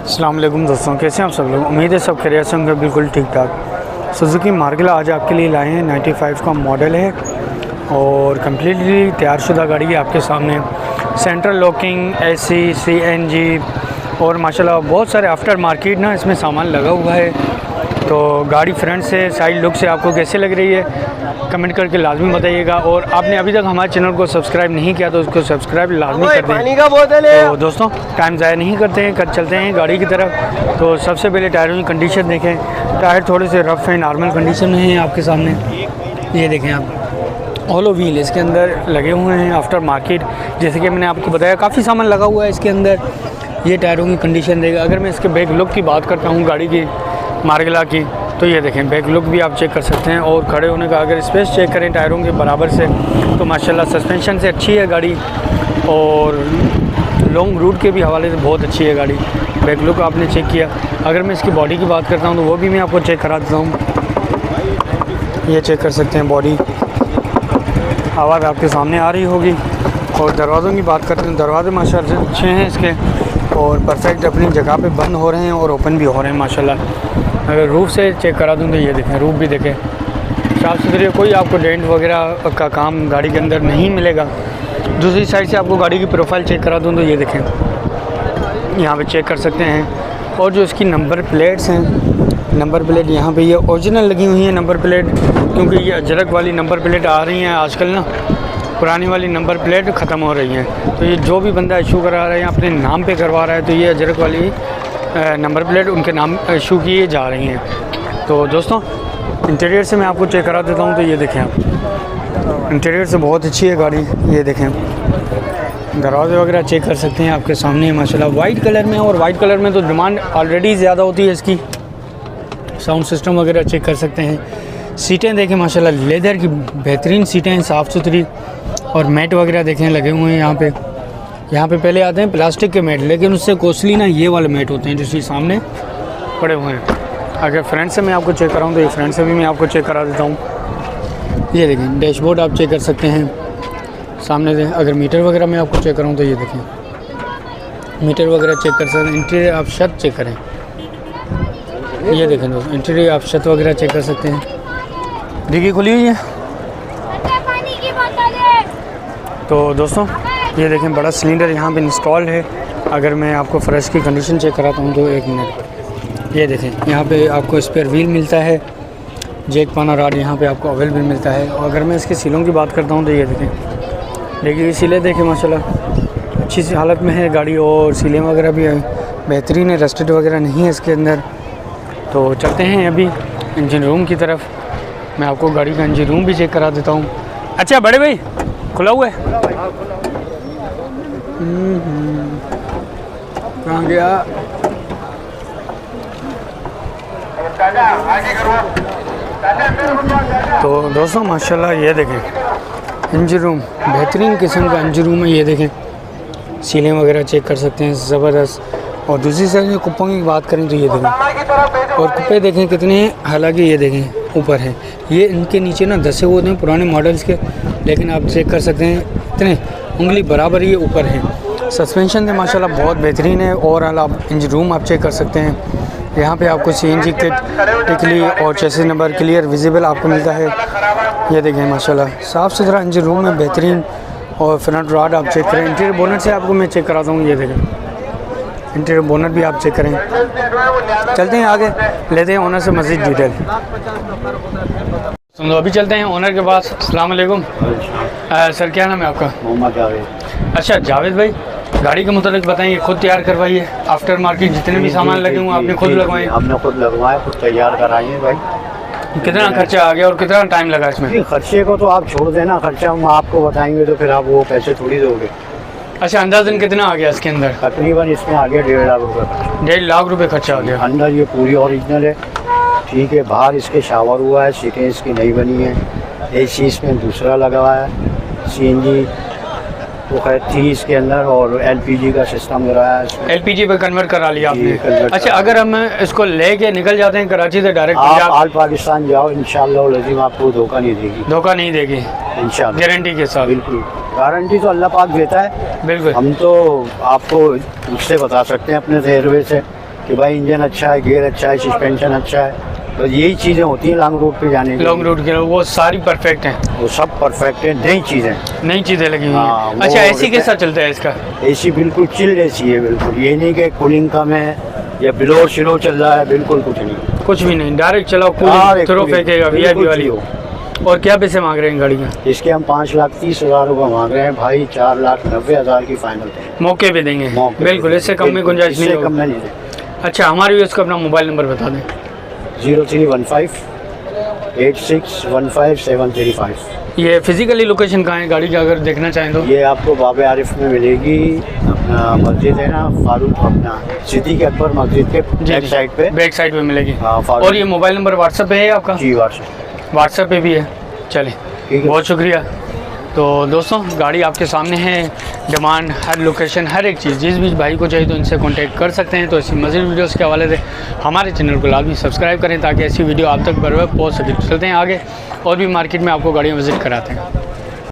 अस्सलाम वालेकुम दोस्तों, कैसे हैं आप सब लोग। उम्मीद है सब खैरियत से होंगे, बिल्कुल ठीक ठाक। सुजुकी मार्गिला आज आपके लिए लाए हैं। 95 का मॉडल है और कम्प्लीटली तैयारशुदा गाड़ी है आपके सामने। सेंट्रल लॉकिंग, एसी, सीएनजी और माशाल्लाह बहुत सारे आफ्टर मार्केट ना इसमें सामान लगा हुआ है। तो गाड़ी फ्रंट से, साइड लुक से आपको कैसे लग रही है कमेंट करके लाजमी बताइएगा। और आपने अभी तक हमारे चैनल को सब्सक्राइब नहीं किया तो उसको सब्सक्राइब लाजमी कर दें। तो दोस्तों टाइम ज़ाया नहीं करते हैं, कर चलते हैं गाड़ी की तरफ। तो सबसे पहले टायरों की कंडीशन देखें। टायर थोड़े से रफ़ हैं, नॉर्मल कंडीशन में हैं आपके सामने। ये देखें आप, ऑलो व्हील इसके अंदर लगे हुए हैं आफ्टर मार्केट। जैसे कि मैंने आपको बताया काफ़ी सामान लगा हुआ है इसके अंदर। ये टायरों की कंडीशन देगा। अगर मैं इसके बैक लुक की बात करता हूँ गाड़ी की मार्गिला की, तो ये देखें बैक लुक भी आप चेक कर सकते हैं। और खड़े होने का अगर स्पेस चेक करें टायरों के बराबर से तो माशाल्लाह सस्पेंशन से अच्छी है गाड़ी और लॉन्ग रूट के भी हवाले से बहुत अच्छी है गाड़ी। बैक लुक आपने चेक किया। अगर मैं इसकी बॉडी की बात करता हूँ तो वो भी मैं आपको चेक करा देता हूँ। ये चेक कर सकते हैं बॉडी, आवाज़ आपके सामने आ रही होगी। और दरवाज़ों की बात करते हैं, दरवाजे माशाल्लाह अच्छे हैं इसके और परफेक्ट अपनी जगह पे बंद हो रहे हैं और ओपन भी हो रहे हैं माशाल्लाह। अगर रूफ़ से चेक करा दूँ तो ये देखें, रूफ़ भी देखें साफ़ सुथरी, कोई आपको डेंट वगैरह का काम गाड़ी के अंदर नहीं मिलेगा। दूसरी साइड से आपको गाड़ी की प्रोफाइल चेक करा दूँ तो ये देखें, यहाँ पे चेक कर सकते हैं। और जो इसकी नंबर प्लेट्स हैं, नंबर प्लेट यहाँ पे ये ओरिजिनल लगी हुई है नंबर प्लेट, क्योंकि ये अजरक वाली नंबर प्लेट आ रही हैं आजकल ना, पुरानी वाली नंबर प्लेट ख़त्म हो रही हैं। तो ये जो भी बंदा इशू करा रहा है या अपने नाम पे करवा रहा है तो ये अजरक वाली नंबर प्लेट उनके नाम इशू किए जा रही हैं। तो दोस्तों इंटीरियर से मैं आपको चेक करा देता हूँ। तो ये देखें आप, इंटीरियर से बहुत अच्छी है गाड़ी। ये देखें दरवाजे वगैरह चेक कर सकते हैं आपके सामने माशाल्लाह। वाइट कलर में, और वाइट कलर में तो डिमांड ऑलरेडी ज़्यादा होती है इसकी। साउंड सिस्टम वगैरह चेक कर सकते हैं। सीटें देखें माशाल्लाह, लेदर की बेहतरीन सीटें हैं, साफ़ सुथरी। और मैट वगैरह देखें लगे हुए हैं यहाँ पे। यहाँ पे पहले आते हैं प्लास्टिक के मैट, लेकिन उससे कॉस्टली ना ये वाले मैट होते हैं जो सामने पड़े हुए हैं। अगर फ्रंट से मैं आपको चेक कराऊँ तो ये फ्रंट से भी मैं आपको चेक करा देता हूँ। ये देखें डैशबोर्ड आप चेक कर सकते हैं सामने से। अगर मीटर वगैरह मैं आपको चेक कराऊँ तो ये देखें मीटर वगैरह चेक कर सकते हैं। इंटीरियर आप छत चेक करें, ये देखें दोस्तों, इंटीरियर आप छत वगैरह चेक कर सकते हैं। डिग्गी खुली हुई है। तो दोस्तों ये देखें बड़ा सिलेंडर यहाँ पे इंस्टॉल्ड है। अगर मैं आपको फ्रेश की कंडीशन चेक कराता हूँ तो एक मिनट, ये देखें यहाँ पे आपको स्पेयर व्हील मिलता है, जैक पाना राड यहाँ पे आपको अवेलेबल मिलता है। और अगर मैं इसके सीलों की बात करता हूँ तो ये देखें, देखिए सीलें देखें माशाल्लाह अच्छी सी हालत में है गाड़ी। और सीलें वगैरह भी बेहतरीन है, रस्टेड वगैरह नहीं है इसके अंदर। तो चलते हैं अभी इंजन रूम की तरफ। मैं आपको गाड़ी का इंजन रूम भी चेक करा देता हूँ। अच्छा बड़े भाई खुला हुआ है, कहाँ गया? तो दोस्तों माशाल्लाह ये देखें इंजन रूम, बेहतरीन किस्म का इंजन रूम है। ये देखें सीलें वगैरह चेक कर सकते हैं, ज़बरदस्त। और दूसरी साइड में कुप्पों की बात करें तो ये देखें, और कुप्पे देखें कितने हैं। हालांकि ये देखें ऊपर है, ये इनके नीचे ना धसे हुए हैं पुराने मॉडल्स के, लेकिन आप चेक कर सकते हैं इतने उंगली बराबर ये ऊपर है। सस्पेंशन से माशाल्लाह बहुत बेहतरीन है। ओवरऑल आप इंजन रूम आप चेक कर सकते हैं। यहाँ पे आपको सीएनजी किट टिकली और चेसिस नंबर क्लियर विजिबल आपको मिलता है। ये देखें माशाल्लाह साफ़ सुथरा इंजन रूम है, बेहतरीन। और फ्रंट रॉड आप चेक करें। इंटीरियर बोनट से आपको मैं चेक कराता हूँ। ये देखें इंटीरियर बोनट भी आप चेक करें। चलते हैं आगे, लेते हैं ओनर से मज़ीद डिटेल। तो अभी चलते हैं ओनर के पास। अस्सलाम वालेकुम सर, क्या नाम है आपका? मोहम्मद जावेद। अच्छा जावेद भाई, गाड़ी के मुताबिक बताइए, खुद तैयार करवाई है? आफ्टर मार्केट जितने भी सामान लगे हुए आपने खुद लगवाए? हमने खुद लगवाए, खुद तैयार कराई है भाई। कितना खर्चा आ गया और कितना टाइम लगा इसमें? खर्चे को तो आप छोड़ देना, खर्चा हम आपको बताएंगे तो फिर आप वो पैसे थोड़ी दोगे। अच्छा अंदाज़न कितना आ गया इसके अंदर? तकरीबन इसमें आ गया 1.5 लाख रुपये। 1.5 लाख रुपये खर्चा आ गया। अंदर ये पूरी ओरिजिनल है, ठीक है। बाहर इसके शावर हुआ है, सीटें इसकी नई बनी है, एसी इसमें दूसरा लगा हुआ है, सीएनजी तो खैर थी इसके अंदर, और एलपीजी का सिस्टम कराया है। एलपीजी पे कन्वर्ट करा लिया आपने? अच्छा अगर हम इसको लेके निकल जाते हैं कराची से डायरेक्ट आप आल पाकिस्तान जाओ, इंशाल्लाह लजीम आपको धोखा नहीं देगी। धोखा नहीं देगी इंशाल्लाह, गारंटी के साथ? बिल्कुल, गारंटी तो अल्लाह पाक देता है। बिल्कुल, हम तो आपको उससे बता सकते हैं अपने तजर्बे से। कि भाई इंजन अच्छा है, गियर अच्छा है, सस्पेंशन अच्छा है। तो यही चीज़ें होती हैं लॉन्ग रूट पे जाने के लॉन्ग लिए। रूट के लिए वो सारी परफेक्ट हैं, वो सब परफेक्ट है, नई चीज़ें। नई चीज़ें लगी हुई हाँ, हैं। वो अच्छा एसी कैसा चलता है इसका? एसी बिल्कुल चिल्ड एसी है, बिल्कुल ये नहीं कि कूलिंग कम है या बिलो स्लो चल रहा है, बिल्कुल कुछ नहीं। कुछ भी नहीं, डायरेक्ट चलाओ, कूलिंग डायरेक्ट थ्रो कूलिंग, फेंकेगा वीआईपी बिल्कुल वाली। फ्री हो। और क्या पैसे मांग रहे हैं गाड़ी का? इसके हम 5,30,000 रुपये मांग रहे हैं भाई, 4,90,000 की फाइनल है। मौके पे देंगे? मौके पे बिल्कुल, इससे कम में बिल्कुल, गुंजाइश नहीं इससे कम होगी। में नहीं देंगे। अच्छा हमारे व्यूअर्स को अपना मोबाइल नंबर बता दें। 0315 8615 ये फिजिकली लोकेशन कहाँ है गाड़ी का, अगर देखना चाहें तो? ये आपको बाबे आरिफ में मिलेगी, अपना मस्जिद है ना फारूक, अपना सिद्दीक अकबर मस्जिद के बैक साइड पे। बैक साइड पे मिलेगी। हाँ, फारूक। और ये मोबाइल नंबर व्हाट्सएप पे है आपका? जी व्हाट्सएप। व्हाट्सएप पे भी है। चलें, ठीक है। बहुत शुक्रिया। तो दोस्तों गाड़ी आपके सामने है, डिमांड, हर लोकेशन, हर एक चीज़, जिस भी भाई को चाहिए तो इनसे कांटेक्ट कर सकते हैं। तो ऐसी मज़ीद वीडियोस के हवाले से हमारे चैनल को लाजमी सब्सक्राइब करें ताकि ऐसी वीडियो आप तक बर वक्त पहुँच सके। चलते हैं आगे और भी मार्केट में आपको गाड़ियाँ विज़िट कराते हैं।